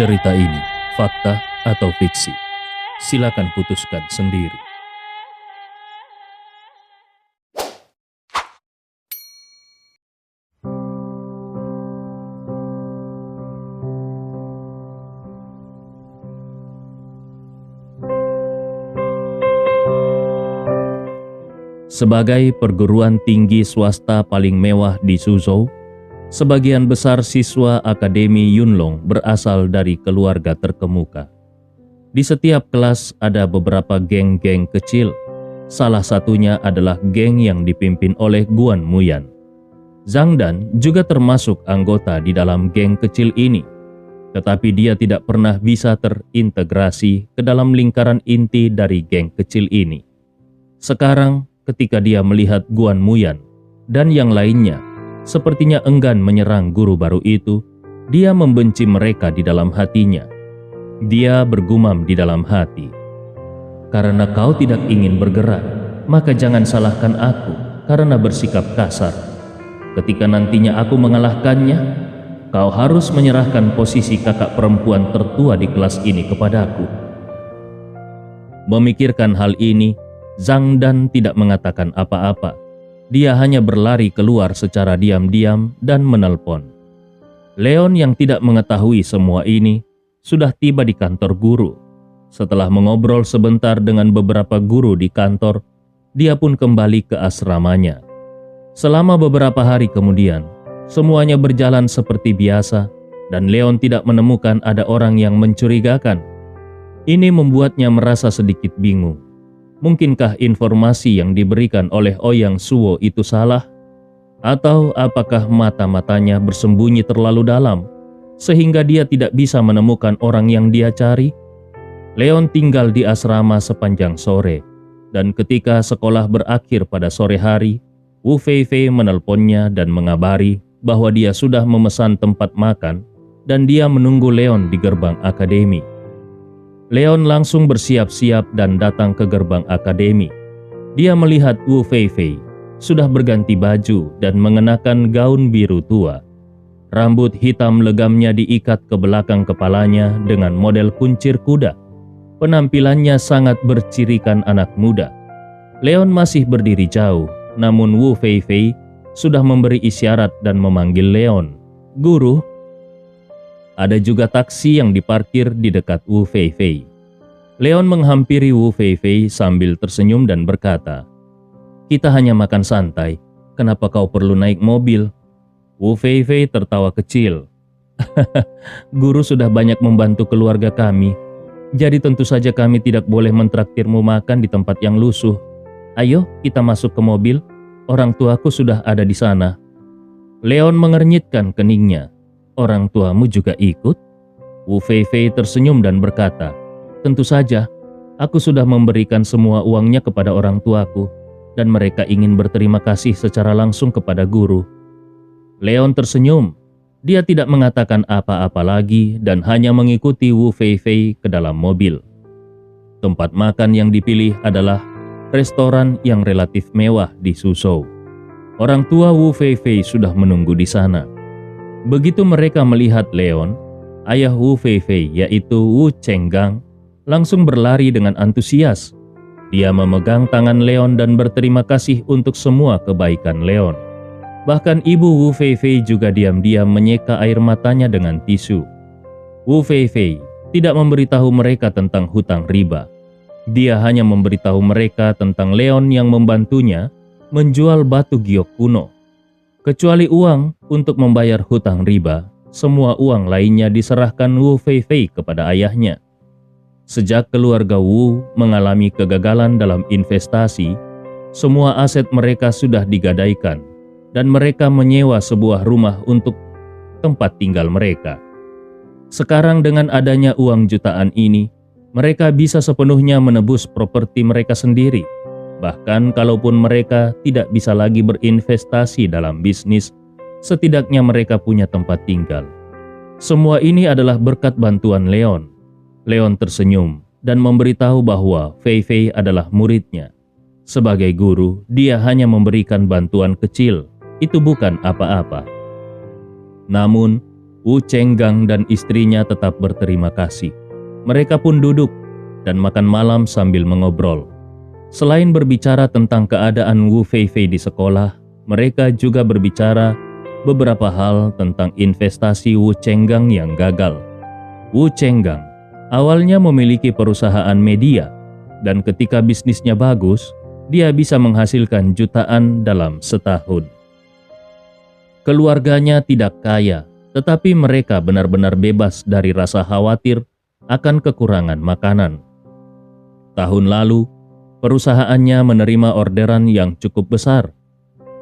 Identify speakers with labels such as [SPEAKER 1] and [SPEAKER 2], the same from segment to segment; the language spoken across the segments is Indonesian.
[SPEAKER 1] Cerita ini fakta atau fiksi? Silakan putuskan sendiri. Sebagai perguruan tinggi swasta paling mewah di Suzhou, sebagian besar siswa Akademi Yunlong berasal dari keluarga terkemuka. Di setiap kelas ada beberapa geng-geng kecil. Salah satunya adalah geng yang dipimpin oleh Guan Muyan. Zhang Dan juga termasuk anggota di dalam geng kecil ini, tetapi dia tidak pernah bisa terintegrasi ke dalam lingkaran inti dari geng kecil ini. Sekarang, ketika dia melihat Guan Muyan dan yang lainnya sepertinya enggan menyerang guru baru itu, dia membenci mereka di dalam hatinya. Dia bergumam di dalam hati, "Karena kau tidak ingin bergerak, maka jangan salahkan aku karena bersikap kasar. Ketika nantinya aku mengalahkannya, kau harus menyerahkan posisi kakak perempuan tertua di kelas ini kepadaku." Memikirkan hal ini, Zhang Dan tidak mengatakan apa-apa. Dia hanya berlari keluar secara diam-diam dan menelpon. Leon yang tidak mengetahui semua ini sudah tiba di kantor guru. Setelah mengobrol sebentar dengan beberapa guru di kantor, dia pun kembali ke asramanya. Selama beberapa hari kemudian, semuanya berjalan seperti biasa dan Leon tidak menemukan ada orang yang mencurigakan. Ini membuatnya merasa sedikit bingung. Mungkinkah informasi yang diberikan oleh Ouyang Suo itu salah? Atau apakah mata-matanya bersembunyi terlalu dalam, sehingga dia tidak bisa menemukan orang yang dia cari? Leon tinggal di asrama sepanjang sore, dan ketika sekolah berakhir pada sore hari, Wu Feifei menelponnya dan mengabari bahwa dia sudah memesan tempat makan dan dia menunggu Leon di gerbang akademi. Leon langsung bersiap-siap dan datang ke gerbang akademi. Dia melihat Wu Feifei sudah berganti baju dan mengenakan gaun biru tua. Rambut hitam legamnya diikat ke belakang kepalanya dengan model kuncir kuda. Penampilannya sangat bercirikan anak muda. Leon masih berdiri jauh, namun Wu Feifei sudah memberi isyarat dan memanggil Leon, "Guru." Ada juga taksi yang diparkir di dekat Wu Feifei. Leon menghampiri Wu Feifei sambil tersenyum dan berkata, "Kita hanya makan santai, kenapa kau perlu naik mobil?" Wu Feifei tertawa kecil. "Guru sudah banyak membantu keluarga kami, jadi tentu saja kami tidak boleh mentraktirmu makan di tempat yang lusuh. Ayo kita masuk ke mobil, orang tuaku sudah ada di sana." Leon mengernyitkan keningnya. "Orang tuamu juga ikut?" Wu Feifei tersenyum dan berkata, "Tentu saja, aku sudah memberikan semua uangnya kepada orang tuaku, dan mereka ingin berterima kasih secara langsung kepada guru." Leon tersenyum. Dia tidak mengatakan apa-apa lagi dan hanya mengikuti Wu Feifei ke dalam mobil. Tempat makan yang dipilih adalah restoran yang relatif mewah di Suzhou. Orang tua Wu Feifei sudah menunggu di sana. Begitu mereka melihat Leon, ayah Wu Feifei yaitu Wu Chenggang langsung berlari dengan antusias. Dia memegang tangan Leon dan berterima kasih untuk semua kebaikan Leon. Bahkan ibu Wu Feifei juga diam-diam menyeka air matanya dengan tisu. Wu Feifei tidak memberitahu mereka tentang hutang riba. Dia hanya memberitahu mereka tentang Leon yang membantunya menjual batu giok kuno. Kecuali uang untuk membayar hutang riba, semua uang lainnya diserahkan Wu Feifei kepada ayahnya. Sejak keluarga Wu mengalami kegagalan dalam investasi, semua aset mereka sudah digadaikan dan mereka menyewa sebuah rumah untuk tempat tinggal mereka. Sekarang dengan adanya uang jutaan ini, mereka bisa sepenuhnya menebus properti mereka sendiri. Bahkan kalaupun mereka tidak bisa lagi berinvestasi dalam bisnis, setidaknya mereka punya tempat tinggal. Semua ini adalah berkat bantuan Leon. Leon tersenyum dan memberitahu bahwa Feifei adalah muridnya. Sebagai guru, dia hanya memberikan bantuan kecil. Itu bukan apa-apa. Namun, Wu Chenggang dan istrinya tetap berterima kasih. Mereka pun duduk dan makan malam sambil mengobrol. Selain berbicara tentang keadaan Wu Feifei di sekolah, mereka juga berbicara beberapa hal tentang investasi Wu Chenggang yang gagal. Wu Chenggang awalnya memiliki perusahaan media, dan ketika bisnisnya bagus, dia bisa menghasilkan jutaan dalam setahun. Keluarganya tidak kaya, tetapi mereka benar-benar bebas dari rasa khawatir akan kekurangan makanan. Tahun lalu, perusahaannya menerima orderan yang cukup besar.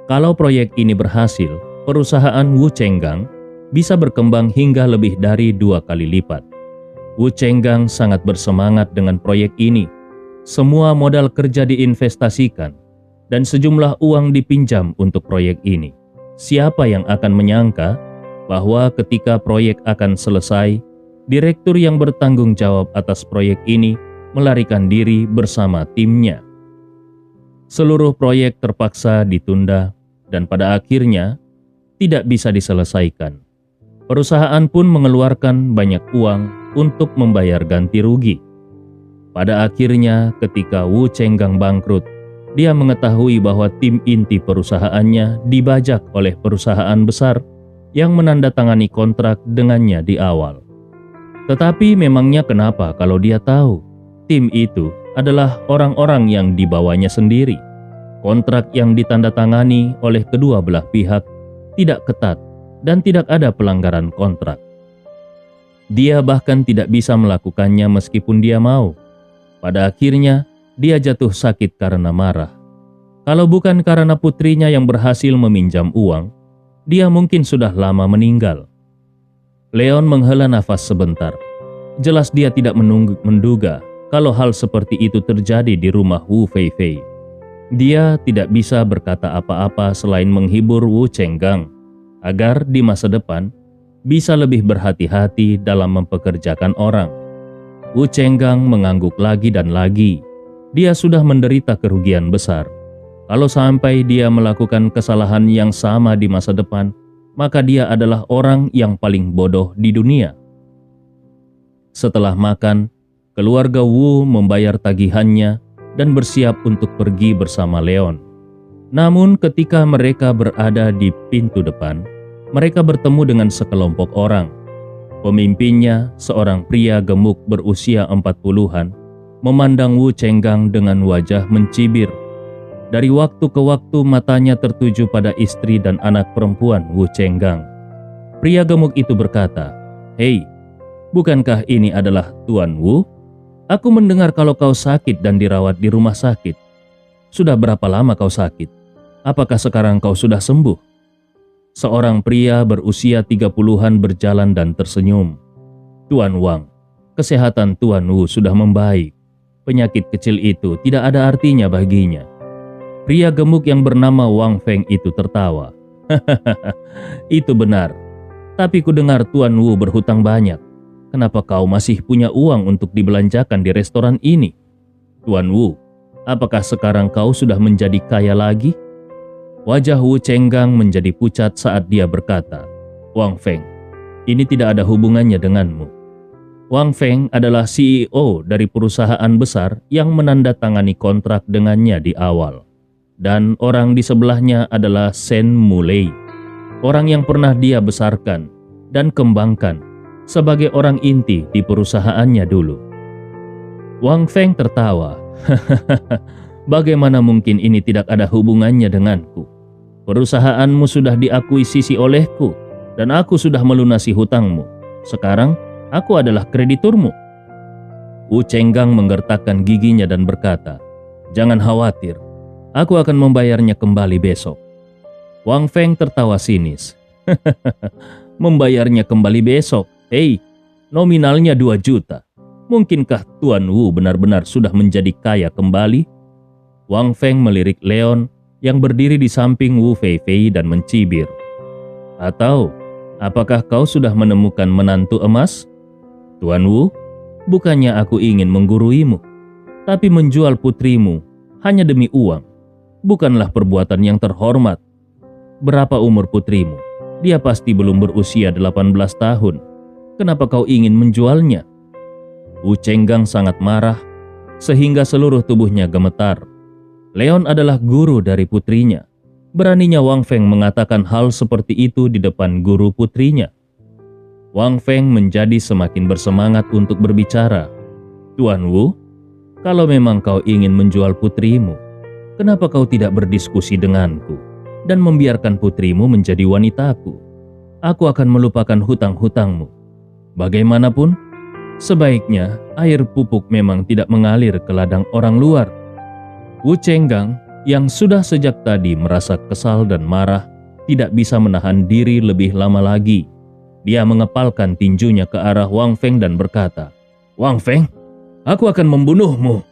[SPEAKER 1] Kalau proyek ini berhasil, perusahaan Wu Chenggang bisa berkembang hingga lebih dari 2 kali lipat. Wu Chenggang sangat bersemangat dengan proyek ini. Semua modal kerja diinvestasikan dan sejumlah uang dipinjam untuk proyek ini. Siapa yang akan menyangka bahwa ketika proyek akan selesai, direktur yang bertanggung jawab atas proyek ini melarikan diri bersama timnya. Seluruh proyek terpaksa ditunda dan pada akhirnya tidak bisa diselesaikan. Perusahaan pun mengeluarkan banyak uang untuk membayar ganti rugi. Pada akhirnya ketika Wu Chenggang bangkrut, dia mengetahui bahwa tim inti perusahaannya dibajak oleh perusahaan besar yang menandatangani kontrak dengannya di awal. Tetapi memangnya kenapa kalau dia tahu tim itu adalah orang-orang yang dibawanya sendiri? Kontrak yang ditandatangani oleh kedua belah pihak tidak ketat dan tidak ada pelanggaran kontrak. Dia bahkan tidak bisa melakukannya meskipun dia mau. Pada akhirnya, dia jatuh sakit karena marah. Kalau bukan karena putrinya yang berhasil meminjam uang, dia mungkin sudah lama meninggal. Leon menghela nafas sebentar. Jelas dia tidak menduga kalau hal seperti itu terjadi di rumah Wu Feifei. Dia tidak bisa berkata apa-apa selain menghibur Wu Chenggang agar di masa depan bisa lebih berhati-hati dalam mempekerjakan orang. Wu Chenggang mengangguk lagi dan lagi. Dia sudah menderita kerugian besar. Kalau sampai dia melakukan kesalahan yang sama di masa depan, maka dia adalah orang yang paling bodoh di dunia. Setelah makan, keluarga Wu membayar tagihannya dan bersiap untuk pergi bersama Leon. Namun ketika mereka berada di pintu depan, mereka bertemu dengan sekelompok orang. Pemimpinnya, seorang pria gemuk berusia 40-an, memandang Wu Chenggang dengan wajah mencibir. Dari waktu ke waktu matanya tertuju pada istri dan anak perempuan Wu Chenggang. Pria gemuk itu berkata, "Hei, bukankah ini adalah Tuan Wu? Aku mendengar kalau kau sakit dan dirawat di rumah sakit. Sudah berapa lama kau sakit? Apakah sekarang kau sudah sembuh?" Seorang pria berusia 30-an berjalan dan tersenyum. "Tuan Wang, kesehatan Tuan Wu sudah membaik. Penyakit kecil itu tidak ada artinya baginya." Pria gemuk yang bernama Wang Feng itu tertawa. "Hahaha, itu benar. Tapi ku dengar Tuan Wu berhutang banyak. Kenapa kau masih punya uang untuk dibelanjakan di restoran ini? Tuan Wu, apakah sekarang kau sudah menjadi kaya lagi?" Wajah Wu Chenggang menjadi pucat saat dia berkata, "Wang Feng, ini tidak ada hubungannya denganmu." Wang Feng adalah CEO dari perusahaan besar yang menandatangani kontrak dengannya di awal. Dan orang di sebelahnya adalah Shen Mulei, orang yang pernah dia besarkan dan kembangkan sebagai orang inti di perusahaannya dulu. Wang Feng tertawa. "Bagaimana mungkin ini tidak ada hubungannya denganku? Perusahaanmu sudah diakuisisi olehku dan aku sudah melunasi hutangmu. Sekarang aku adalah krediturmu." Wu Chenggang menggertakkan giginya dan berkata, "Jangan khawatir, aku akan membayarnya kembali besok." Wang Feng tertawa sinis. "Membayarnya kembali besok? Hei, nominalnya 2 juta. Mungkinkah Tuan Wu benar-benar sudah menjadi kaya kembali?" Wang Feng melirik Leon yang berdiri di samping Wu Feifei dan mencibir. "Atau, apakah kau sudah menemukan menantu emas? Tuan Wu, bukannya aku ingin mengguruimu, tapi menjual putrimu hanya demi uang bukanlah perbuatan yang terhormat. Berapa umur putrimu? Dia pasti belum berusia 18 tahun. Kenapa kau ingin menjualnya?" Wu Chenggang sangat marah sehingga seluruh tubuhnya gemetar. Leon adalah guru dari putrinya. Beraninya Wang Feng mengatakan hal seperti itu di depan guru putrinya. Wang Feng menjadi semakin bersemangat untuk berbicara. "Tuan Wu, kalau memang kau ingin menjual putrimu, kenapa kau tidak berdiskusi denganku dan membiarkan putrimu menjadi wanitaku? Aku akan melupakan hutang-hutangmu. Bagaimanapun, sebaiknya air pupuk memang tidak mengalir ke ladang orang luar." Wu Chenggang yang sudah sejak tadi merasa kesal dan marah tidak bisa menahan diri lebih lama lagi. Dia mengepalkan tinjunya ke arah Wang Feng dan berkata, "Wang Feng, aku akan membunuhmu."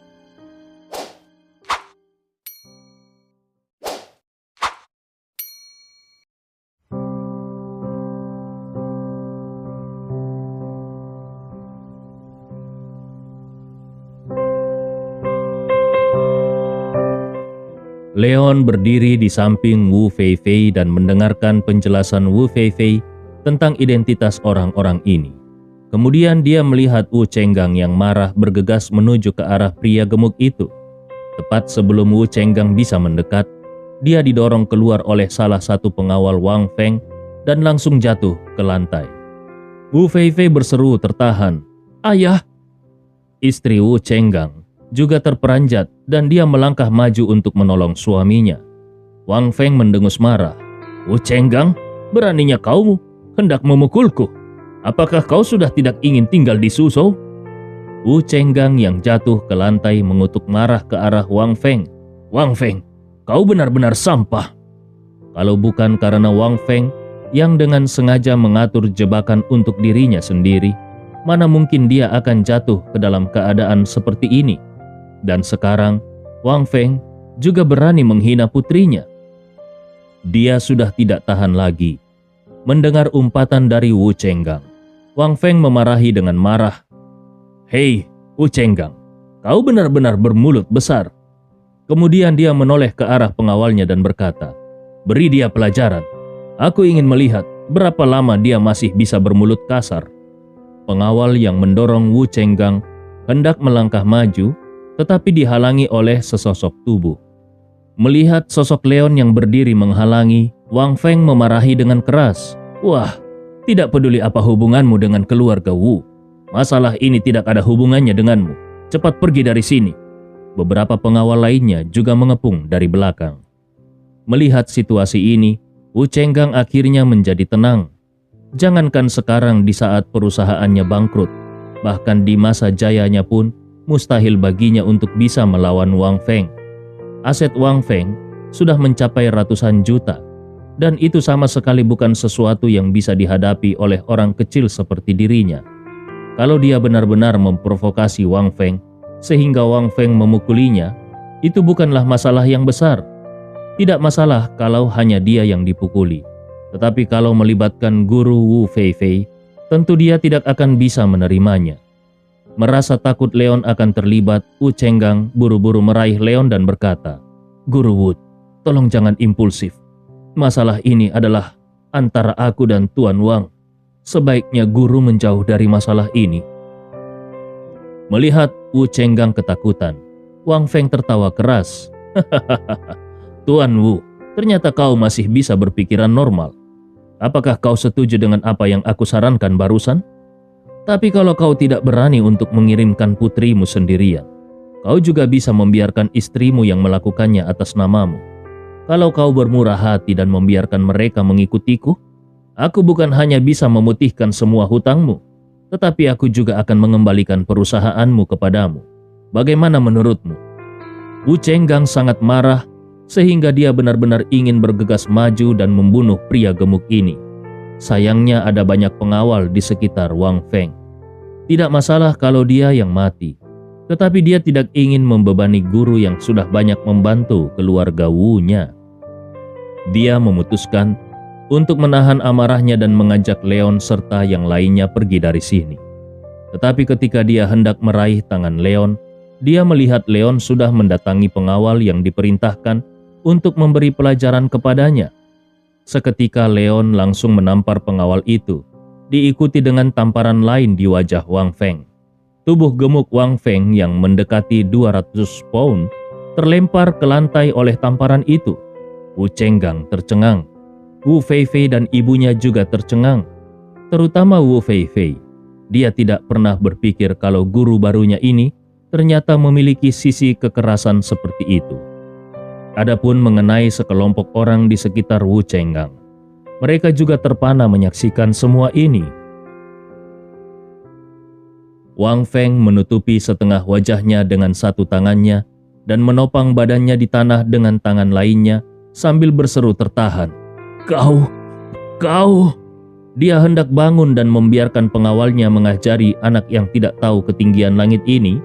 [SPEAKER 1] Leon berdiri di samping Wu Feifei dan mendengarkan penjelasan Wu Feifei tentang identitas orang-orang ini. Kemudian dia melihat Wu Chenggang yang marah bergegas menuju ke arah pria gemuk itu. Tepat sebelum Wu Chenggang bisa mendekat, dia didorong keluar oleh salah satu pengawal Wang Feng dan langsung jatuh ke lantai. Wu Feifei berseru tertahan, "Ayah!" Istri Wu Chenggang juga terperanjat dan dia melangkah maju untuk menolong suaminya. Wang Feng mendengus marah. "Wu Chenggang, beraninya kau hendak memukulku. Apakah kau sudah tidak ingin tinggal di Suzhou?" Wu Chenggang yang jatuh ke lantai mengutuk marah ke arah Wang Feng. "Wang Feng, kau benar-benar sampah." Kalau bukan karena Wang Feng yang dengan sengaja mengatur jebakan untuk dirinya sendiri, mana mungkin dia akan jatuh ke dalam keadaan seperti ini. Dan sekarang, Wang Feng juga berani menghina putrinya. Dia sudah tidak tahan lagi. Mendengar umpatan dari Wu Chenggang, Wang Feng memarahi dengan marah. "Hei, Wu Chenggang, kau benar-benar bermulut besar." Kemudian dia menoleh ke arah pengawalnya dan berkata, "Beri dia pelajaran. Aku ingin melihat berapa lama dia masih bisa bermulut kasar." Pengawal yang mendorong Wu Chenggang hendak melangkah maju, tetapi dihalangi oleh sesosok tubuh. Melihat sosok Leon yang berdiri menghalangi, Wang Feng memarahi dengan keras. "Wah, tidak peduli apa hubunganmu dengan keluarga Wu. Masalah ini tidak ada hubungannya denganmu. Cepat pergi dari sini." Beberapa pengawal lainnya juga mengepung dari belakang. Melihat situasi ini, Wu Chenggang akhirnya menjadi tenang. Jangankan sekarang di saat perusahaannya bangkrut, bahkan di masa jayanya pun mustahil baginya untuk bisa melawan Wang Feng. Aset Wang Feng sudah mencapai ratusan juta, dan itu sama sekali bukan sesuatu yang bisa dihadapi oleh orang kecil seperti dirinya. Kalau dia benar-benar memprovokasi Wang Feng sehingga Wang Feng memukulinya, itu bukanlah masalah yang besar. Tidak masalah kalau hanya dia yang dipukuli. Tetapi kalau melibatkan guru Wu Feifei, tentu dia tidak akan bisa menerimanya. Merasa takut Leon akan terlibat, Wu Chenggang buru-buru meraih Leon dan berkata, "Guru Wu, tolong jangan impulsif. Masalah ini adalah antara aku dan Tuan Wang. Sebaiknya guru menjauh dari masalah ini." Melihat Wu Chenggang ketakutan, Wang Feng tertawa keras. "Tuan Wu, ternyata kau masih bisa berpikiran normal. Apakah kau setuju dengan apa yang aku sarankan barusan? Tapi kalau kau tidak berani untuk mengirimkan putrimu sendirian, kau juga bisa membiarkan istrimu yang melakukannya atas namamu. Kalau kau bermurah hati dan membiarkan mereka mengikutiku, aku bukan hanya bisa memutihkan semua hutangmu, tetapi aku juga akan mengembalikan perusahaanmu kepadamu. Bagaimana menurutmu?" Wu Chenggang sangat marah sehingga dia benar-benar ingin bergegas maju dan membunuh pria gemuk ini. Sayangnya ada banyak pengawal di sekitar Wang Feng. Tidak masalah kalau dia yang mati, tetapi dia tidak ingin membebani guru yang sudah banyak membantu keluarga Wu-nya. Dia memutuskan untuk menahan amarahnya dan mengajak Leon serta yang lainnya pergi dari sini. Tetapi ketika dia hendak meraih tangan Leon, dia melihat Leon sudah mendatangi pengawal yang diperintahkan untuk memberi pelajaran kepadanya. Seketika Leon langsung menampar pengawal itu, diikuti dengan tamparan lain di wajah Wang Feng. Tubuh gemuk Wang Feng yang mendekati 200 pound terlempar ke lantai oleh tamparan itu. Wu Chenggang tercengang. Wu Feifei dan ibunya juga tercengang, terutama Wu Feifei. Dia tidak pernah berpikir kalau guru barunya ini ternyata memiliki sisi kekerasan seperti itu. Adapun mengenai sekelompok orang di sekitar Wu Chenggang, mereka juga terpana menyaksikan semua ini. Wang Feng menutupi setengah wajahnya dengan satu tangannya dan menopang badannya di tanah dengan tangan lainnya sambil berseru tertahan. Kau! Dia hendak bangun dan membiarkan pengawalnya mengajari anak yang tidak tahu ketinggian langit ini,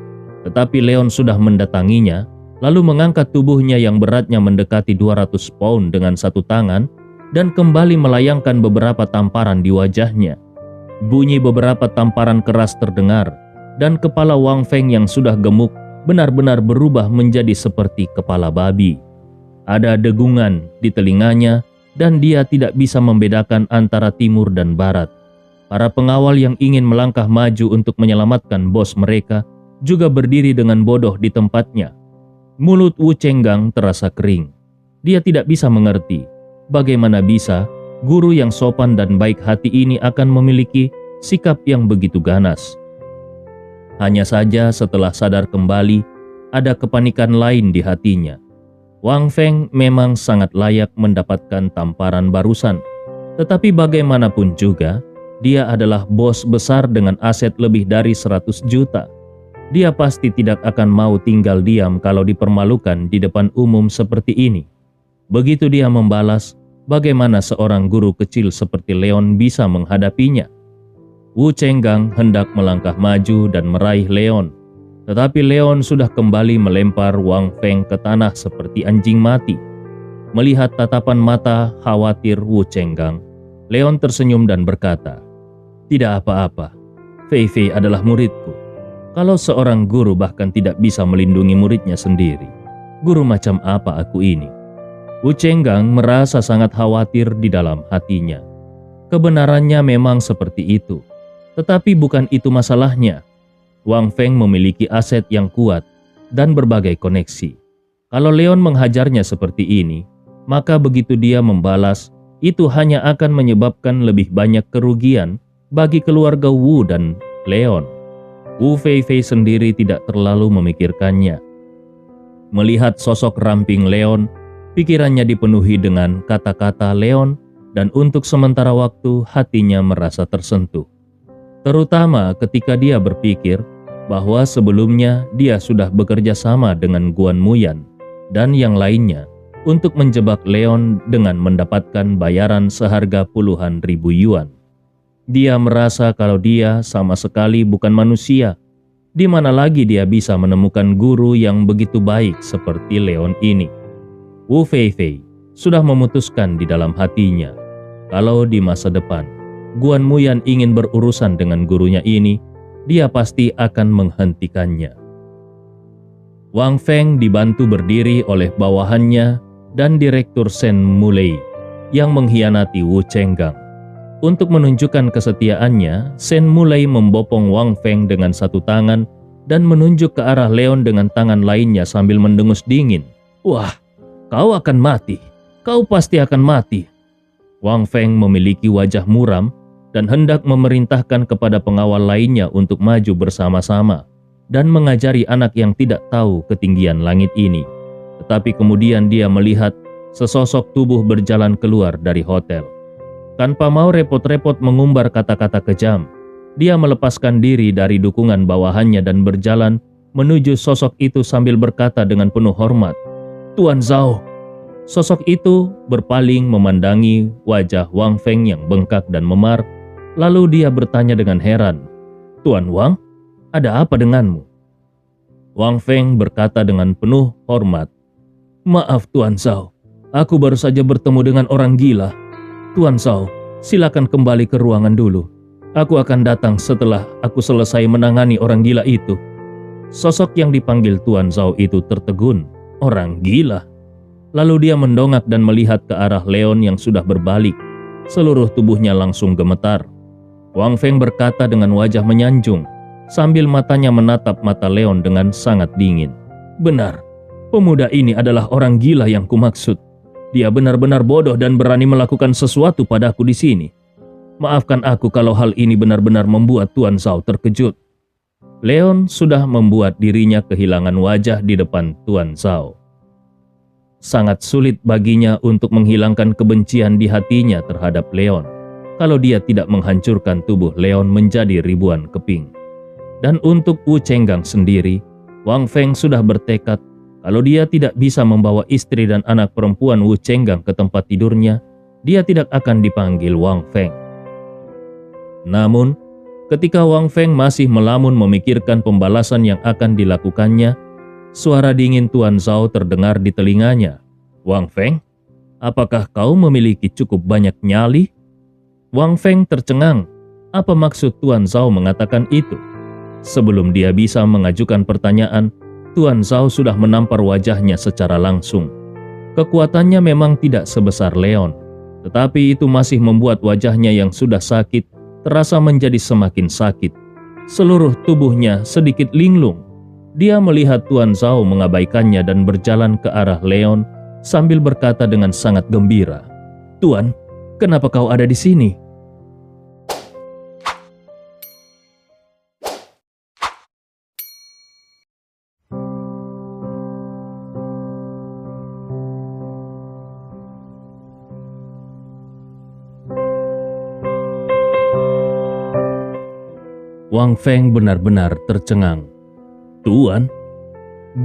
[SPEAKER 1] tetapi Leon sudah mendatanginya, lalu mengangkat tubuhnya yang beratnya mendekati 200 pound dengan satu tangan dan kembali melayangkan beberapa tamparan di wajahnya. Bunyi beberapa tamparan keras terdengar, dan kepala Wang Feng yang sudah gemuk benar-benar berubah menjadi seperti kepala babi. Ada degungan di telinganya, dan dia tidak bisa membedakan antara timur dan barat. Para pengawal yang ingin melangkah maju untuk menyelamatkan bos mereka juga berdiri dengan bodoh di tempatnya. Mulut Wu Chenggang terasa kering. Dia tidak bisa mengerti bagaimana bisa guru yang sopan dan baik hati ini akan memiliki sikap yang begitu ganas. Hanya saja setelah sadar kembali, ada kepanikan lain di hatinya. Wang Feng memang sangat layak mendapatkan tamparan barusan. Tetapi bagaimanapun juga, dia adalah bos besar dengan aset lebih dari 100 juta. Dia pasti tidak akan mau tinggal diam kalau dipermalukan di depan umum seperti ini. Begitu dia membalas, bagaimana seorang guru kecil seperti Leon bisa menghadapinya? Wu Chenggang hendak melangkah maju dan meraih Leon, tetapi Leon sudah kembali melempar Wang Feng ke tanah seperti anjing mati. Melihat tatapan mata khawatir Wu Chenggang, Leon tersenyum dan berkata, "Tidak apa-apa, Feifei adalah muridku. Kalau seorang guru bahkan tidak bisa melindungi muridnya sendiri, guru macam apa aku ini?" Wu Chenggang merasa sangat khawatir di dalam hatinya. Kebenarannya memang seperti itu. Tetapi bukan itu masalahnya. Wang Feng memiliki aset yang kuat dan berbagai koneksi. Kalau Leon menghajarnya seperti ini, maka begitu dia membalas, itu hanya akan menyebabkan lebih banyak kerugian bagi keluarga Wu dan Leon. Wu Feifei sendiri tidak terlalu memikirkannya. Melihat sosok ramping Leon, pikirannya dipenuhi dengan kata-kata Leon dan untuk sementara waktu hatinya merasa tersentuh. Terutama ketika dia berpikir bahwa sebelumnya dia sudah bekerja sama dengan Guan Muyan dan yang lainnya untuk menjebak Leon dengan mendapatkan bayaran seharga puluhan ribu yuan. Dia merasa kalau dia sama sekali bukan manusia. Di mana lagi dia bisa menemukan guru yang begitu baik seperti Leon ini? Wu Feifei sudah memutuskan di dalam hatinya kalau di masa depan Guan Muyan ingin berurusan dengan gurunya ini, dia pasti akan menghentikannya. Wang Feng dibantu berdiri oleh bawahannya dan Direktur Shen Mulei yang mengkhianati Wu Chenggang. Untuk menunjukkan kesetiaannya, Shen Mulei membopong Wang Feng dengan satu tangan dan menunjuk ke arah Leon dengan tangan lainnya sambil mendengus dingin. "Wah, kau akan mati. Kau pasti akan mati." Wang Feng memiliki wajah muram dan hendak memerintahkan kepada pengawal lainnya untuk maju bersama-sama dan mengajari anak yang tidak tahu ketinggian langit ini. Tetapi kemudian dia melihat sesosok tubuh berjalan keluar dari hotel. Tanpa mau repot-repot mengumbar kata-kata kejam, dia melepaskan diri dari dukungan bawahannya dan berjalan menuju sosok itu sambil berkata dengan penuh hormat, "Tuan Zhao." Sosok itu berpaling memandangi wajah Wang Feng yang bengkak dan memar. Lalu dia bertanya dengan heran, "Tuan Wang, ada apa denganmu?" Wang Feng berkata dengan penuh hormat, "Maaf Tuan Zhao, aku baru saja bertemu dengan orang gila. Tuan Zhao, silakan kembali ke ruangan dulu. Aku akan datang setelah aku selesai menangani orang gila itu." Sosok yang dipanggil Tuan Zhao itu tertegun. Orang gila? Lalu dia mendongak dan melihat ke arah Leon yang sudah berbalik. Seluruh tubuhnya langsung gemetar. Wang Feng berkata dengan wajah menyanjung, sambil matanya menatap mata Leon dengan sangat dingin. Benar, pemuda ini adalah orang gila yang kumaksud. Dia benar-benar bodoh dan berani melakukan sesuatu padaku di sini. Maafkan aku kalau hal ini benar-benar membuat Tuan Zhao terkejut. Leon sudah membuat dirinya kehilangan wajah di depan Tuan Zhao. Sangat sulit baginya untuk menghilangkan kebencian di hatinya terhadap Leon, kalau dia tidak menghancurkan tubuh Leon menjadi ribuan keping. Dan untuk Wu Chenggang sendiri, Wang Feng sudah bertekad kalau dia tidak bisa membawa istri dan anak perempuan Wu Chenggang ke tempat tidurnya, dia tidak akan dipanggil Wang Feng. Namun, ketika Wang Feng masih melamun memikirkan pembalasan yang akan dilakukannya, suara dingin Tuan Zhao terdengar di telinganya. Wang Feng, apakah kau memiliki cukup banyak nyali? Wang Feng tercengang. Apa maksud Tuan Zhao mengatakan itu? Sebelum dia bisa mengajukan pertanyaan, Tuan Zhao sudah menampar wajahnya secara langsung. Kekuatannya memang tidak sebesar Leon, tetapi itu masih membuat wajahnya yang sudah sakit terasa menjadi semakin sakit. Seluruh tubuhnya sedikit linglung. Dia melihat Tuan Zhao mengabaikannya dan berjalan ke arah Leon sambil berkata dengan sangat gembira, "Tuan, kenapa kau ada di sini?" Wang Feng benar-benar tercengang. Tuan,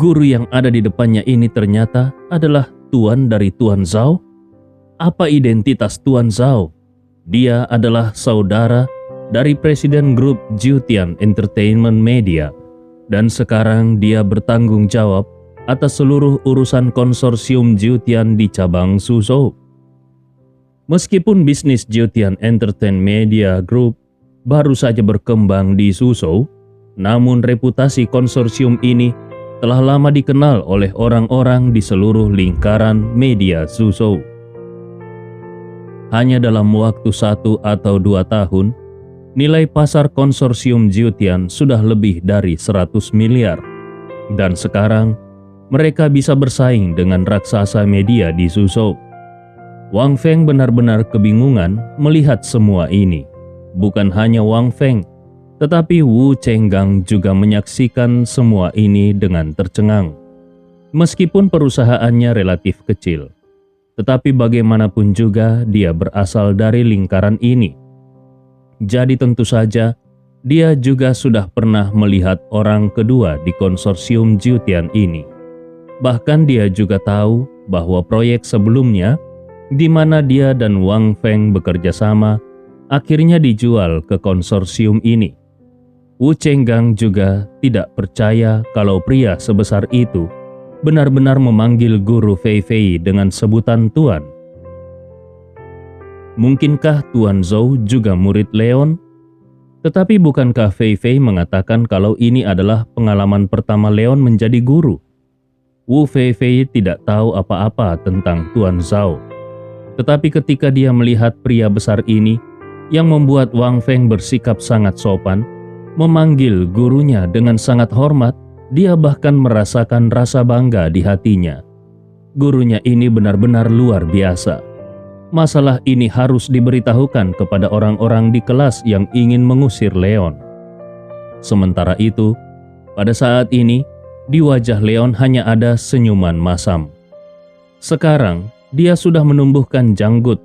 [SPEAKER 1] guru yang ada di depannya ini ternyata adalah Tuan dari Tuan Zhao? Apa identitas Tuan Zhao? Dia adalah saudara dari Presiden Grup Jiutian Entertainment Media, dan sekarang dia bertanggung jawab atas seluruh urusan konsorsium Jiutian di cabang Suzhou. Meskipun bisnis Jiutian Entertainment Media Group baru saja berkembang di Suzhou, namun reputasi konsorsium ini telah lama dikenal oleh orang-orang di seluruh lingkaran media Suzhou. Hanya dalam waktu 1 atau 2 tahun, nilai pasar konsorsium Jiutian sudah lebih dari 100 miliar. Dan sekarang, mereka bisa bersaing dengan raksasa media di Suzhou. Wang Feng benar-benar kebingungan melihat semua ini. Bukan hanya Wang Feng, tetapi Wu Chenggang juga menyaksikan semua ini dengan tercengang. Meskipun perusahaannya relatif kecil, tetapi bagaimanapun juga dia berasal dari lingkaran ini. Jadi tentu saja, dia juga sudah pernah melihat orang kedua di konsorsium Jiutian ini. Bahkan dia juga tahu bahwa proyek sebelumnya, di mana dia dan Wang Feng bekerja sama, akhirnya dijual ke konsorsium ini. Wu Chenggang juga tidak percaya kalau pria sebesar itu benar-benar memanggil guru Fei Fei dengan sebutan Tuan. Mungkinkah Tuan Zhou juga murid Leon? Tetapi bukankah Fei Fei mengatakan kalau ini adalah pengalaman pertama Leon menjadi guru? Wu Fei Fei tidak tahu apa-apa tentang Tuan Zhao. Tetapi ketika dia melihat pria besar ini, yang membuat Wang Feng bersikap sangat sopan, memanggil gurunya dengan sangat hormat, dia bahkan merasakan rasa bangga di hatinya. Gurunya ini benar-benar luar biasa. Masalah ini harus diberitahukan kepada orang-orang di kelas yang ingin mengusir Leon. Sementara itu, pada saat ini, di wajah Leon hanya ada senyuman masam. Sekarang, dia sudah menumbuhkan janggut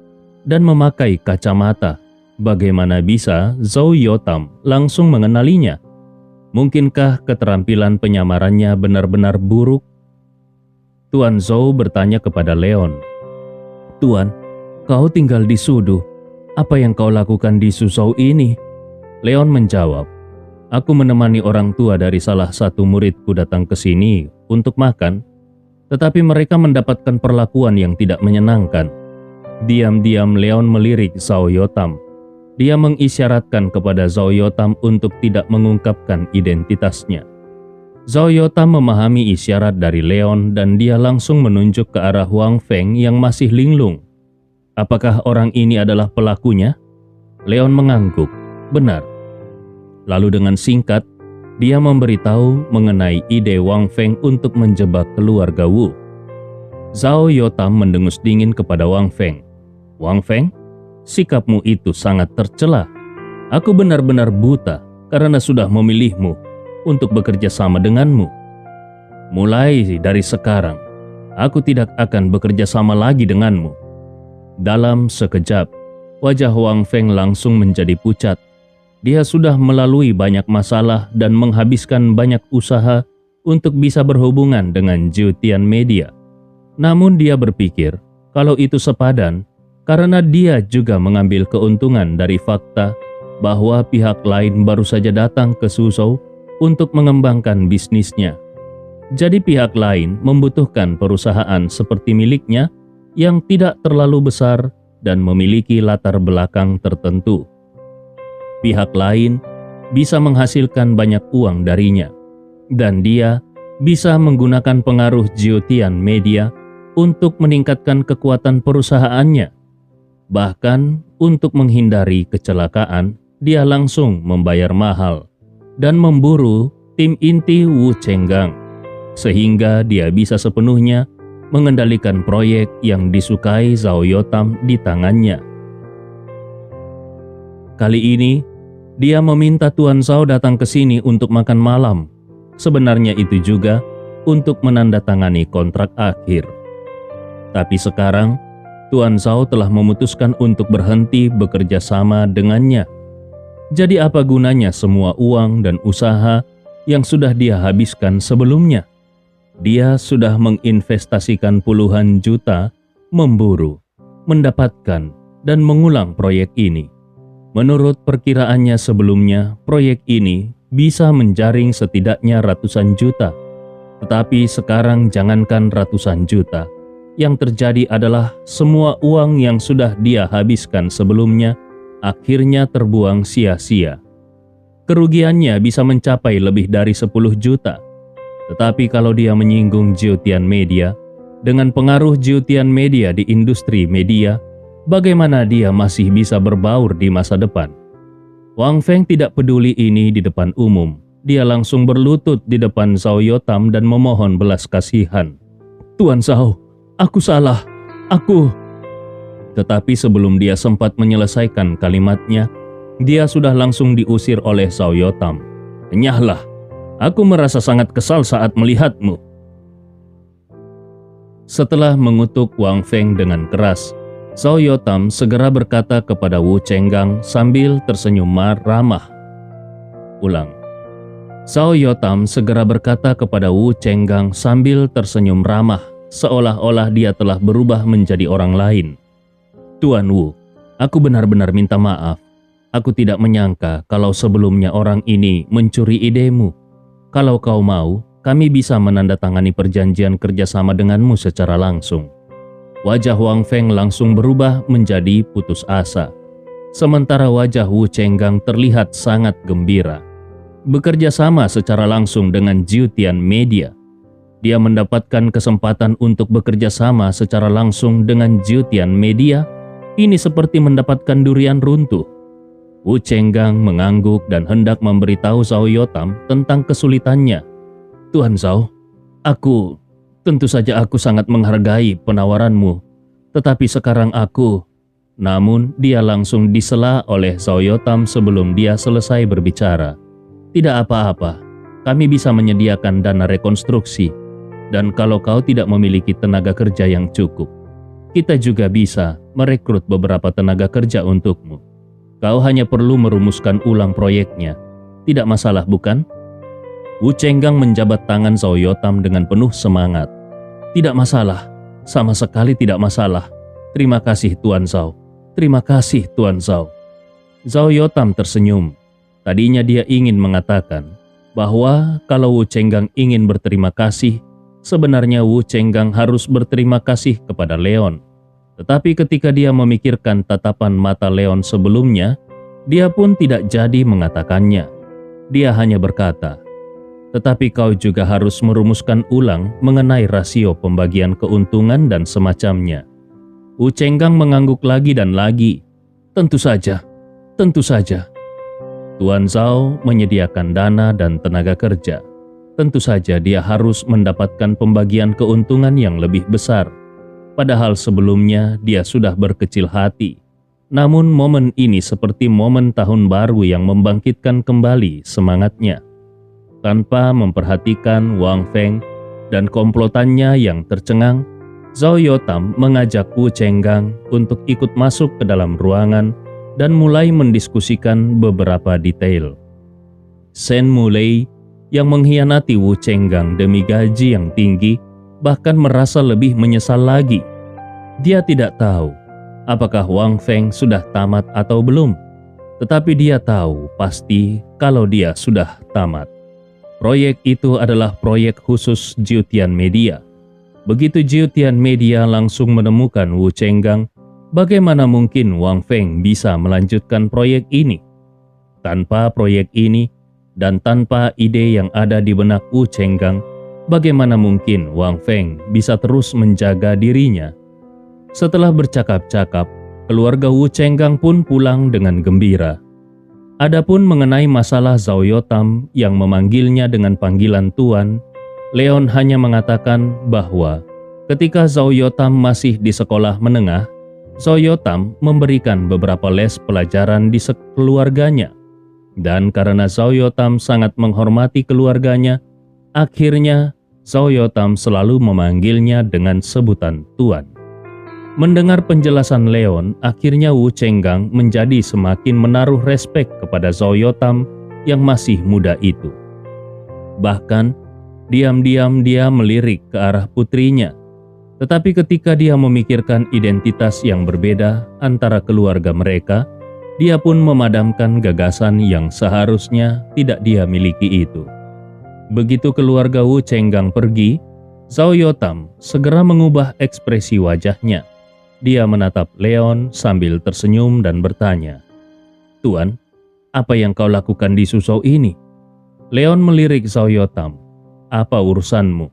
[SPEAKER 1] dan memakai kacamata. Bagaimana bisa Zhou Yotam langsung mengenalinya? Mungkinkah keterampilan penyamarannya benar-benar buruk? Tuan Zhou bertanya kepada Leon. Tuan, kau tinggal di Sudu. Apa yang kau lakukan di Suzhou ini? Leon menjawab, aku menemani orang tua dari salah satu muridku datang ke sini untuk makan, tetapi mereka mendapatkan perlakuan yang tidak menyenangkan. Diam-diam Leon melirik Zhou Yotam. Dia mengisyaratkan kepada Zhou Yotam untuk tidak mengungkapkan identitasnya. Zhao Yotam memahami isyarat dari Leon dan dia langsung menunjuk ke arah Wang Feng yang masih linglung. Apakah orang ini adalah pelakunya? Leon mengangguk. Benar. Lalu dengan singkat, dia memberitahu mengenai ide Wang Feng untuk menjebak keluarga Wu. Zhao Yotam mendengus dingin kepada Wang Feng. Wang Feng, sikapmu itu sangat tercela. Aku benar-benar buta karena sudah memilihmu untuk bekerja sama denganmu. Mulai dari sekarang, aku tidak akan bekerja sama lagi denganmu. Dalam sekejap, wajah Wang Feng langsung menjadi pucat. Dia sudah melalui banyak masalah dan menghabiskan banyak usaha untuk bisa berhubungan dengan Jiutian Media. Namun dia berpikir kalau itu sepadan karena dia juga mengambil keuntungan dari fakta bahwa pihak lain baru saja datang ke Suzhou untuk mengembangkan bisnisnya. Jadi pihak lain membutuhkan perusahaan seperti miliknya yang tidak terlalu besar dan memiliki latar belakang tertentu. Pihak lain bisa menghasilkan banyak uang darinya, dan dia bisa menggunakan pengaruh Jiutian Media untuk meningkatkan kekuatan perusahaannya. Bahkan untuk menghindari kecelakaan, dia langsung membayar mahal dan memburu tim inti Wu Chenggang, sehingga dia bisa sepenuhnya mengendalikan proyek yang disukai Zhao Yotam di tangannya. Kali ini, dia meminta Tuan Zhao datang ke sini untuk makan malam. Sebenarnya itu juga untuk menandatangani kontrak akhir. Tapi sekarang, Tuan Zhao telah memutuskan untuk berhenti bekerja sama dengannya. Jadi apa gunanya semua uang dan usaha yang sudah dia habiskan sebelumnya? Dia sudah menginvestasikan puluhan juta, memburu, mendapatkan, dan mengulang proyek ini. Menurut perkiraannya sebelumnya, proyek ini bisa menjaring setidaknya ratusan juta. Tetapi sekarang jangankan ratusan juta, yang terjadi adalah semua uang yang sudah dia habiskan sebelumnya akhirnya terbuang sia-sia. Kerugiannya bisa mencapai lebih dari 10 juta. Tetapi kalau dia menyinggung Jiutian Media, dengan pengaruh Jiutian Media di industri media, bagaimana dia masih bisa berbaur di masa depan? Wang Feng tidak peduli ini di depan umum. Dia langsung berlutut di depan Zhao Yotam dan memohon belas kasihan. Tuan Zhao, aku salah. Tetapi sebelum dia sempat menyelesaikan kalimatnya, dia sudah langsung diusir oleh Zhao Yotam. Enyahlah, aku merasa sangat kesal saat melihatmu. Setelah mengutuk Wang Feng dengan keras, Zhao Yotam segera berkata kepada Wu Chenggang sambil tersenyum ramah. Ulang. Zhao Yotam segera berkata kepada Wu Chenggang sambil tersenyum ramah, seolah-olah dia telah berubah menjadi orang lain. Tuan Wu, aku benar-benar minta maaf. Aku tidak menyangka kalau sebelumnya orang ini mencuri idemu. Kalau kau mau, kami bisa menandatangani perjanjian kerjasama denganmu secara langsung. Wajah Wang Feng langsung berubah menjadi putus asa. Sementara wajah Wu Chenggang terlihat sangat gembira. Bekerja sama secara langsung dengan Jiutian Media. Dia mendapatkan kesempatan untuk bekerja sama secara langsung dengan Jiutian Media. Ini seperti mendapatkan durian runtuh. Wu Chenggang mengangguk dan hendak memberitahu Zhao Yotam tentang kesulitannya. Tuan Zhao, tentu saja aku sangat menghargai penawaranmu. Tetapi sekarang namun dia langsung disela oleh Zhao Yotam sebelum dia selesai berbicara. Tidak apa-apa, kami bisa menyediakan dana rekonstruksi. Dan kalau kau tidak memiliki tenaga kerja yang cukup, kita juga bisa merekrut beberapa tenaga kerja untukmu. Kau hanya perlu merumuskan ulang proyeknya. Tidak masalah, bukan? Wu Chenggang menjabat tangan Zhao Yotam dengan penuh semangat. Tidak masalah, sama sekali tidak masalah. Terima kasih Tuan Zhao. Terima kasih Tuan Zhao. Zhao Yotam tersenyum. Tadinya dia ingin mengatakan bahwa kalau Wu Chenggang ingin berterima kasih, sebenarnya Wu Chenggang harus berterima kasih kepada Leon. Tetapi ketika dia memikirkan tatapan mata Leon sebelumnya, dia pun tidak jadi mengatakannya. Dia hanya berkata, tetapi kau juga harus merumuskan ulang mengenai rasio pembagian keuntungan dan semacamnya. Wu Chenggang mengangguk lagi dan lagi. Tentu saja, tentu saja. Tuan Zhao menyediakan dana dan tenaga kerja. Tentu saja dia harus mendapatkan pembagian keuntungan yang lebih besar. Padahal sebelumnya dia sudah berkecil hati. Namun momen ini seperti momen tahun baru yang membangkitkan kembali semangatnya. Tanpa memperhatikan Wang Feng dan komplotannya yang tercengang, Zhao Yotam mengajak Wu Chenggang untuk ikut masuk ke dalam ruangan dan mulai mendiskusikan beberapa detail. Shen Mulei yang mengkhianati Wu Chenggang demi gaji yang tinggi bahkan merasa lebih menyesal lagi. Dia tidak tahu apakah Wang Feng sudah tamat atau belum, tetapi dia tahu pasti kalau dia sudah tamat. Proyek itu adalah proyek khusus Jiutian Media. Begitu Jiutian Media langsung menemukan Wu Chenggang, bagaimana mungkin Wang Feng bisa melanjutkan proyek ini? Tanpa proyek ini dan tanpa ide yang ada di benak Wu Chenggang, bagaimana mungkin Wang Feng bisa terus menjaga dirinya? Setelah bercakap-cakap, keluarga Wu Chenggang pun pulang dengan gembira. Adapun mengenai masalah Zhao Yotam yang memanggilnya dengan panggilan Tuan, Leon hanya mengatakan bahwa ketika Zhao Yotam masih di sekolah menengah, Zhao Yotam memberikan beberapa les pelajaran di keluarganya. Dan karena Zhao Yotam sangat menghormati keluarganya, akhirnya Zhao Yotam selalu memanggilnya dengan sebutan Tuan. Mendengar penjelasan Leon, akhirnya Wu Chenggang menjadi semakin menaruh respek kepada Zhao Yotam yang masih muda itu. Bahkan, diam-diam dia melirik ke arah putrinya. Tetapi ketika dia memikirkan identitas yang berbeda antara keluarga mereka, dia pun memadamkan gagasan yang seharusnya tidak dia miliki itu. Begitu keluarga Wu Chenggang pergi, Zhao Yotam segera mengubah ekspresi wajahnya. Dia menatap Leon sambil tersenyum dan bertanya, "Tuan, apa yang kau lakukan di Suzhou ini?" Leon melirik Zhao Yotam. "Apa urusanmu?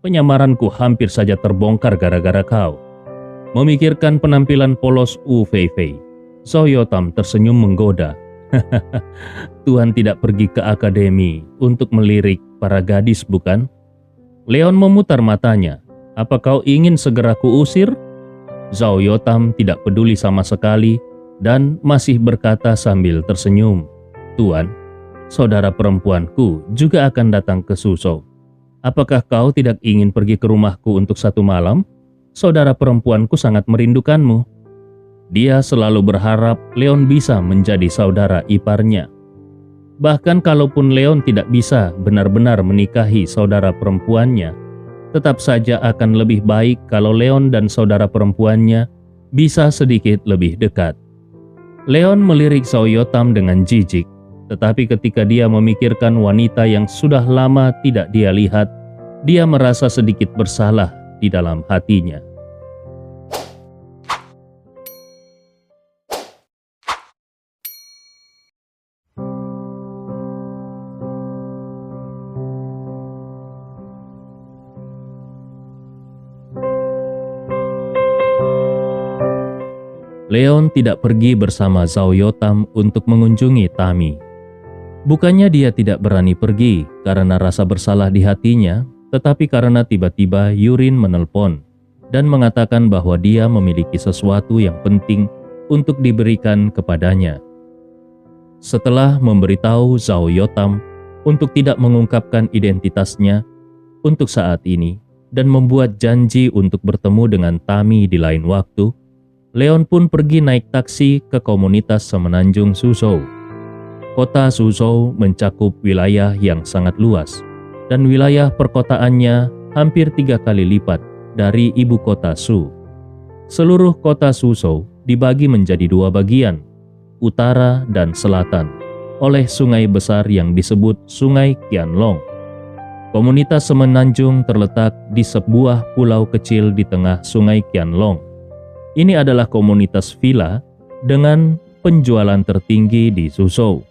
[SPEAKER 1] Penyamaranku hampir saja terbongkar gara-gara kau." Memikirkan penampilan polos Wu Feifei, Zhao Yotam tersenyum menggoda. "Tuan tidak pergi ke akademi untuk melirik para gadis, bukan?" Leon memutar matanya. "Apa kau ingin segera kuusir?" Zhao Yotam tidak peduli sama sekali dan masih berkata sambil tersenyum, "Tuan, saudara perempuanku juga akan datang ke Suzhou. Apakah kau tidak ingin pergi ke rumahku untuk satu malam? Saudara perempuanku sangat merindukanmu." Dia selalu berharap Leon bisa menjadi saudara iparnya. Bahkan kalaupun Leon tidak bisa benar-benar menikahi saudara perempuannya, tetap saja akan lebih baik kalau Leon dan saudara perempuannya bisa sedikit lebih dekat. Leon melirik Zhao Yotam dengan jijik, tetapi ketika dia memikirkan wanita yang sudah lama tidak dia lihat, dia merasa sedikit bersalah di dalam hatinya. Leon tidak pergi bersama Zhao Yotam untuk mengunjungi Tami. Bukannya dia tidak berani pergi karena rasa bersalah di hatinya, tetapi karena tiba-tiba Yurin menelpon dan mengatakan bahwa dia memiliki sesuatu yang penting untuk diberikan kepadanya. Setelah memberitahu Zhao Yotam untuk tidak mengungkapkan identitasnya untuk saat ini dan membuat janji untuk bertemu dengan Tami di lain waktu, Leon pun pergi naik taksi ke komunitas semenanjung Suzhou. Kota Suzhou mencakup wilayah yang sangat luas, dan wilayah perkotaannya hampir 3 kali lipat dari ibu kota Su. Seluruh kota Suzhou dibagi menjadi 2 bagian, utara dan selatan, oleh sungai besar yang disebut Sungai Qianlong. Komunitas semenanjung terletak di sebuah pulau kecil di tengah Sungai Qianlong. Ini adalah komunitas villa dengan penjualan tertinggi di Suzhou.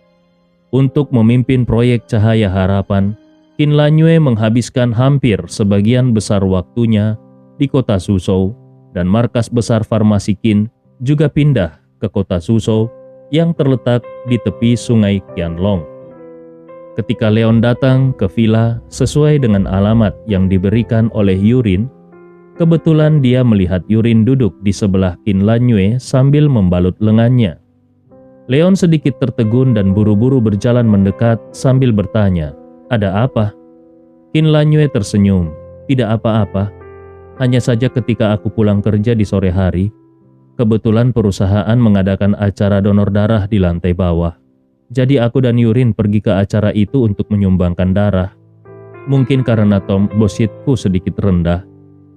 [SPEAKER 1] Untuk memimpin proyek Cahaya Harapan, Qin Lanyue menghabiskan hampir sebagian besar waktunya di kota Suzhou, dan markas besar farmasi Qin juga pindah ke kota Suzhou yang terletak di tepi sungai Qianlong. Ketika Leon datang ke villa sesuai dengan alamat yang diberikan oleh Yurin, kebetulan dia melihat Yurin duduk di sebelah Qin Lanyue sambil membalut lengannya. Leon sedikit tertegun dan buru-buru berjalan mendekat sambil bertanya, "Ada apa?" Qin Lanyue tersenyum, "Tidak apa-apa. Hanya saja ketika aku pulang kerja di sore hari, kebetulan perusahaan mengadakan acara donor darah di lantai bawah. Jadi aku dan Yurin pergi ke acara itu untuk menyumbangkan darah. Mungkin karena trombositku sedikit rendah,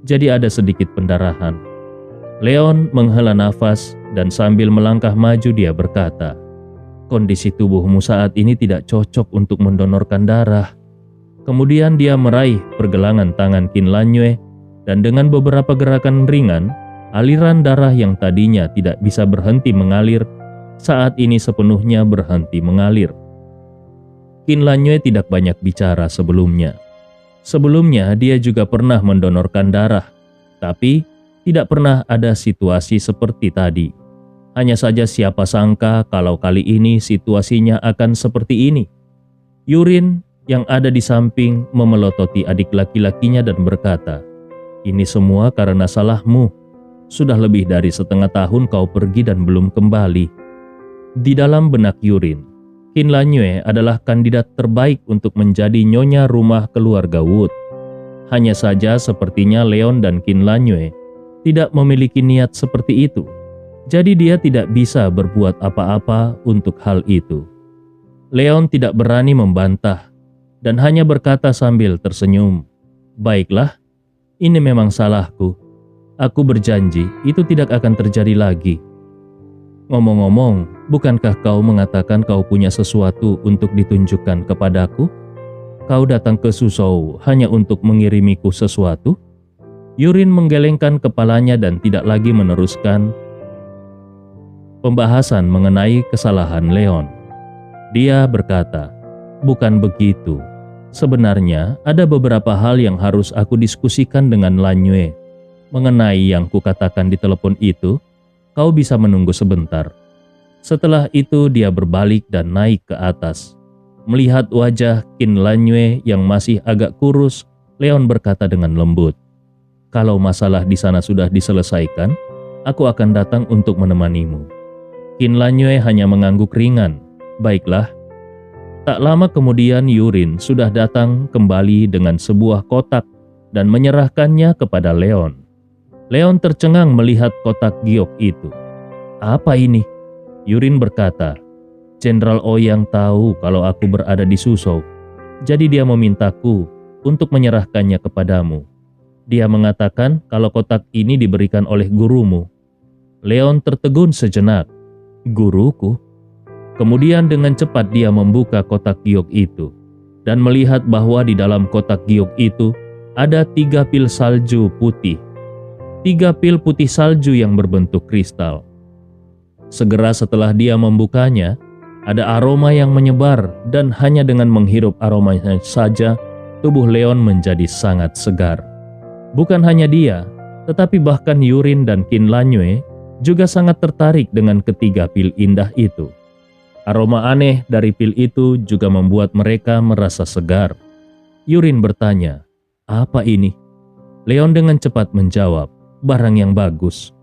[SPEAKER 1] jadi ada sedikit pendarahan." Leon menghela nafas dan sambil melangkah maju dia berkata, "Kondisi tubuhmu saat ini tidak cocok untuk mendonorkan darah." Kemudian dia meraih pergelangan tangan Qin Lanyue dan dengan beberapa gerakan ringan, aliran darah yang tadinya tidak bisa berhenti mengalir, saat ini sepenuhnya berhenti mengalir. Qin Lanyue tidak banyak bicara sebelumnya. Sebelumnya dia juga pernah mendonorkan darah, tapi tidak pernah ada situasi seperti tadi. Hanya saja siapa sangka kalau kali ini situasinya akan seperti ini. Yurin yang ada di samping memelototi adik laki-lakinya dan berkata, "Ini semua karena salahmu. Sudah lebih dari setengah tahun kau pergi dan belum kembali." Di dalam benak Yurin, Qin Lanyue adalah kandidat terbaik untuk menjadi nyonya rumah keluarga Wood. Hanya saja sepertinya Leon dan Qin Lanyue tidak memiliki niat seperti itu. Jadi dia tidak bisa berbuat apa-apa untuk hal itu. Leon tidak berani membantah dan hanya berkata sambil tersenyum, "Baiklah, ini memang salahku. Aku berjanji itu tidak akan terjadi lagi." "Ngomong-ngomong, bukankah kau mengatakan kau punya sesuatu untuk ditunjukkan kepadaku? Kau datang ke Suzhou hanya untuk mengirimiku sesuatu?" Yurin menggelengkan kepalanya dan tidak lagi meneruskan pembahasan mengenai kesalahan Leon. Dia berkata, "Bukan begitu. Sebenarnya ada beberapa hal yang harus aku diskusikan dengan Lanyue. Mengenai yang kukatakan di telepon itu, kau bisa menunggu sebentar." Setelah itu dia berbalik dan naik ke atas. Melihat wajah Qin Lanyue yang masih agak kurus, Leon berkata dengan lembut, "Kalau masalah di sana sudah diselesaikan, aku akan datang untuk menemanimu." Qin Lanyue hanya mengangguk ringan. "Baiklah." Tak lama kemudian Yurin sudah datang kembali dengan sebuah kotak dan menyerahkannya kepada Leon. Leon tercengang melihat kotak giok itu. "Apa ini?" Yurin berkata, "Jenderal Ouyang tahu kalau aku berada di Suzhou, jadi dia memintaku untuk menyerahkannya kepadamu. Dia mengatakan kalau kotak ini diberikan oleh gurumu." Leon tertegun sejenak. "Guruku?" Kemudian dengan cepat dia membuka kotak giok itu dan melihat bahwa di dalam kotak giok itu ada 3 pil salju putih. 3 pil putih salju yang berbentuk kristal. Segera setelah dia membukanya, ada aroma yang menyebar dan hanya dengan menghirup aromanya saja, tubuh Leon menjadi sangat segar. Bukan hanya dia, tetapi bahkan Yurin dan Qin Lanyue juga sangat tertarik dengan ketiga pil indah itu. Aroma aneh dari pil itu juga membuat mereka merasa segar. Yurin bertanya, "Apa ini?" Leon dengan cepat menjawab, "Barang yang bagus."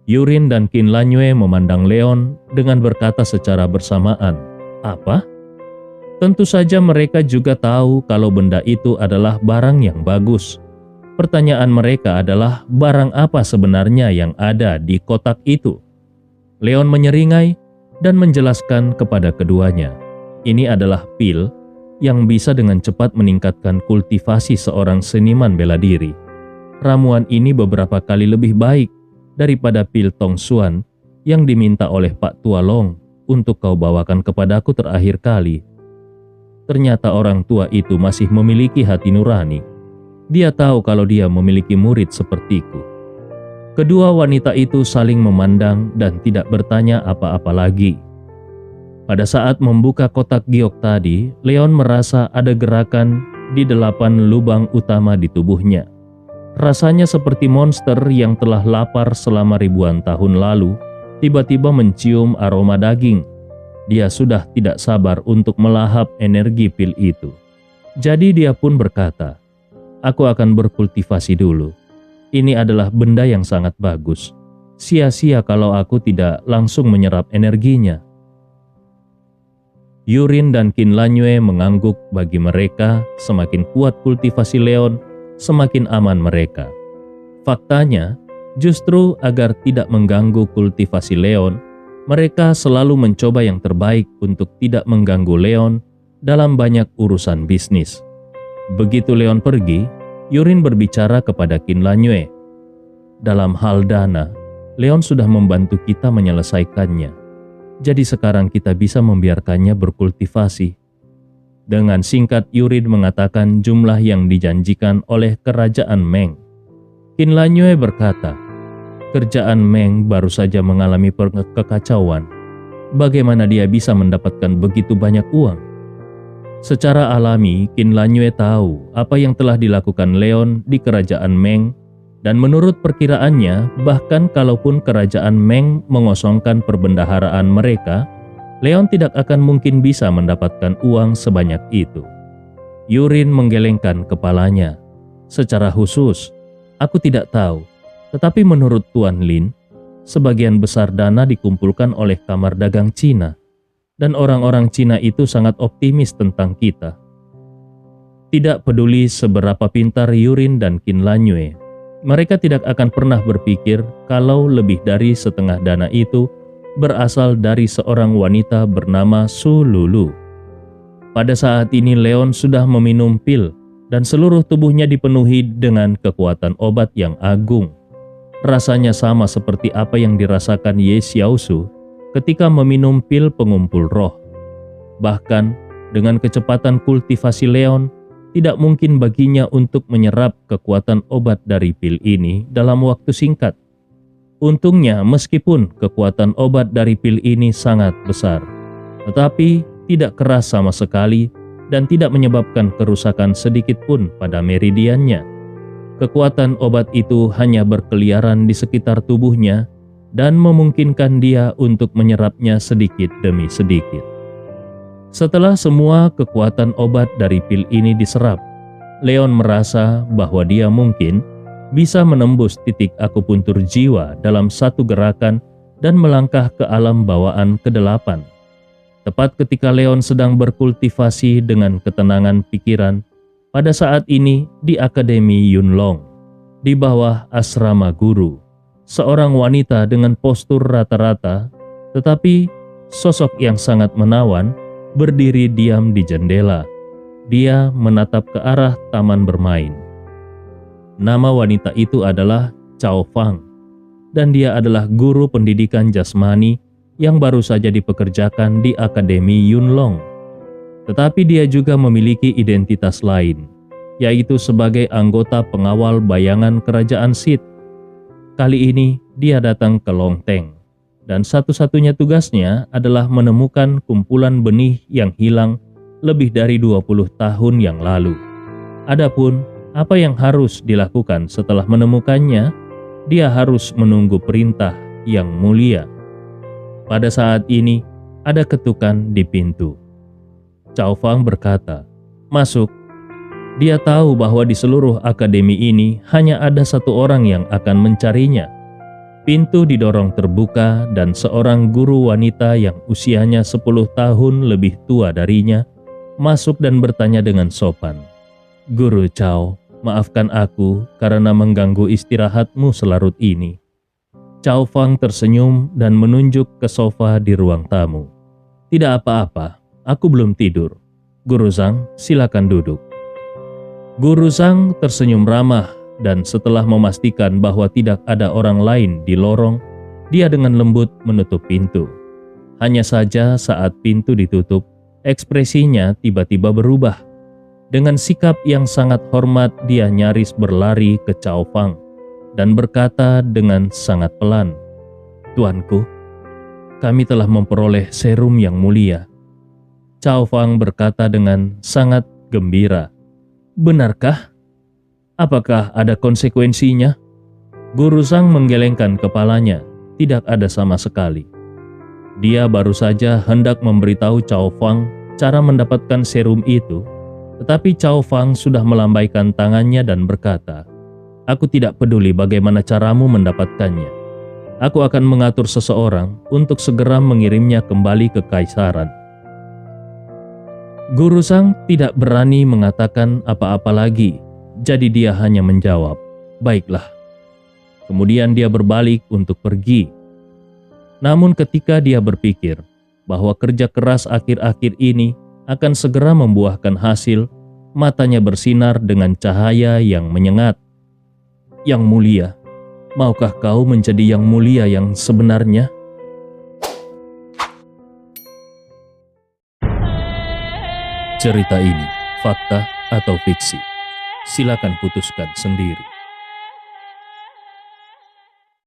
[SPEAKER 1] Yurin dan Qin Lanyue memandang Leon dengan berkata secara bersamaan, "Apa?" Tentu saja mereka juga tahu kalau benda itu adalah barang yang bagus. Pertanyaan mereka adalah barang apa sebenarnya yang ada di kotak itu. Leon menyeringai dan menjelaskan kepada keduanya, ini adalah pil yang bisa dengan cepat meningkatkan kultivasi seorang seniman bela diri. Ramuan ini beberapa kali lebih baik daripada pil Tong Xuan yang diminta oleh Pak Tua Long untuk kau bawakan kepadaku terakhir kali. Ternyata orang tua itu masih memiliki hati nurani. Dia tahu kalau dia memiliki murid sepertiku. Kedua wanita itu saling memandang dan tidak bertanya apa-apa lagi. Pada saat membuka kotak giok tadi, Leon merasa ada gerakan di 8 lubang utama di tubuhnya. Rasanya seperti monster yang telah lapar selama ribuan tahun lalu, tiba-tiba mencium aroma daging. Dia sudah tidak sabar untuk melahap energi pil itu. Jadi dia pun berkata, "Aku akan berkultivasi dulu. Ini adalah benda yang sangat bagus. Sia-sia kalau aku tidak langsung menyerap energinya." Yurin dan Qin Lanyue mengangguk. Bagi mereka, semakin kuat kultivasi Leon, semakin aman mereka. Faktanya, justru agar tidak mengganggu kultivasi Leon, mereka selalu mencoba yang terbaik untuk tidak mengganggu Leon dalam banyak urusan bisnis. Begitu Leon pergi, Yurin berbicara kepada Qin Lanyue. "Dalam hal dana, Leon sudah membantu kita menyelesaikannya. Jadi sekarang kita bisa membiarkannya berkultivasi." Dengan singkat, Yurin mengatakan jumlah yang dijanjikan oleh kerajaan Meng. Qin Lanyue berkata, "Kerajaan Meng baru saja mengalami kekacauan. Bagaimana dia bisa mendapatkan begitu banyak uang?" Secara alami, Qin Lanyue tahu apa yang telah dilakukan Leon di kerajaan Meng, dan menurut perkiraannya, bahkan kalaupun kerajaan Meng mengosongkan perbendaharaan mereka, Leon tidak akan mungkin bisa mendapatkan uang sebanyak itu. Yurin menggelengkan kepalanya. "Secara khusus, aku tidak tahu, tetapi menurut Tuan Lin, sebagian besar dana dikumpulkan oleh Kamar Dagang Cina, dan orang-orang Cina itu sangat optimis tentang kita." Tidak peduli seberapa pintar Yurin dan Qin Lanyue, mereka tidak akan pernah berpikir kalau lebih dari setengah dana itu berasal dari seorang wanita bernama Su Lulu. Pada saat ini Leon sudah meminum pil dan seluruh tubuhnya dipenuhi dengan kekuatan obat yang agung. Rasanya sama seperti apa yang dirasakan Ye Xiaosu ketika meminum pil pengumpul roh. Bahkan dengan kecepatan kultivasi Leon, tidak mungkin baginya untuk menyerap kekuatan obat dari pil ini dalam waktu singkat. Untungnya, meskipun kekuatan obat dari pil ini sangat besar, tetapi tidak keras sama sekali dan tidak menyebabkan kerusakan sedikit pun pada meridiannya. Kekuatan obat itu hanya berkeliaran di sekitar tubuhnya dan memungkinkan dia untuk menyerapnya sedikit demi sedikit. Setelah semua kekuatan obat dari pil ini diserap, Leon merasa bahwa dia mungkin bisa menembus titik akupuntur jiwa dalam satu gerakan dan melangkah ke alam bawaan ke-8. Tepat ketika Leon sedang berkultivasi dengan ketenangan pikiran, pada saat ini di Akademi Yunlong, di bawah asrama guru, seorang wanita dengan postur rata-rata, tetapi sosok yang sangat menawan, berdiri diam di jendela. Dia menatap ke arah taman bermain. Nama wanita itu adalah Cao Fang, dan dia adalah guru pendidikan jasmani yang baru saja dipekerjakan di Akademi Yunlong. Tetapi dia juga memiliki identitas lain, yaitu sebagai anggota pengawal bayangan kerajaan Sith. Kali ini dia datang ke Longteng, dan satu-satunya tugasnya adalah menemukan kumpulan benih yang hilang lebih dari 20 tahun yang lalu. Adapun apa yang harus dilakukan setelah menemukannya, dia harus menunggu perintah yang mulia. Pada saat ini, ada ketukan di pintu. Cao Fang berkata, "Masuk." Dia tahu bahwa di seluruh akademi ini hanya ada satu orang yang akan mencarinya. Pintu didorong terbuka dan seorang guru wanita yang usianya 10 tahun lebih tua darinya masuk dan bertanya dengan sopan, "Guru Cao, maafkan aku karena mengganggu istirahatmu selarut ini." Cao Fang tersenyum dan menunjuk ke sofa di ruang tamu. "Tidak apa-apa, aku belum tidur. Guru Zhang, silakan duduk." Guru Zhang tersenyum ramah, dan setelah memastikan bahwa tidak ada orang lain di lorong, dia dengan lembut menutup pintu. Hanya saja saat pintu ditutup, ekspresinya tiba-tiba berubah. Dengan sikap yang sangat hormat, dia nyaris berlari ke Cao Fang dan berkata dengan sangat pelan, "Tuanku." kami telah memperoleh serum yang mulia." Cao Fang berkata dengan sangat gembira. "Benarkah? Apakah ada konsekuensinya?" Guru Sang menggelengkan kepalanya. Tidak ada sama sekali. Dia baru saja hendak memberitahu Cao Fang cara mendapatkan serum itu, tetapi Cao Fang sudah melambaikan tangannya dan berkata, "Aku tidak peduli bagaimana caramu mendapatkannya. Aku akan mengatur seseorang untuk segera mengirimnya kembali ke kaisaran." Guru Sang tidak berani mengatakan apa-apa lagi, jadi dia hanya menjawab, "Baiklah." Kemudian dia berbalik untuk pergi. Namun ketika dia berpikir bahwa kerja keras akhir-akhir ini akan segera membuahkan hasil, matanya bersinar dengan cahaya yang menyengat. "Yang mulia, maukah kau menjadi yang mulia yang sebenarnya?" Cerita ini fakta atau fiksi? Silakan putuskan sendiri.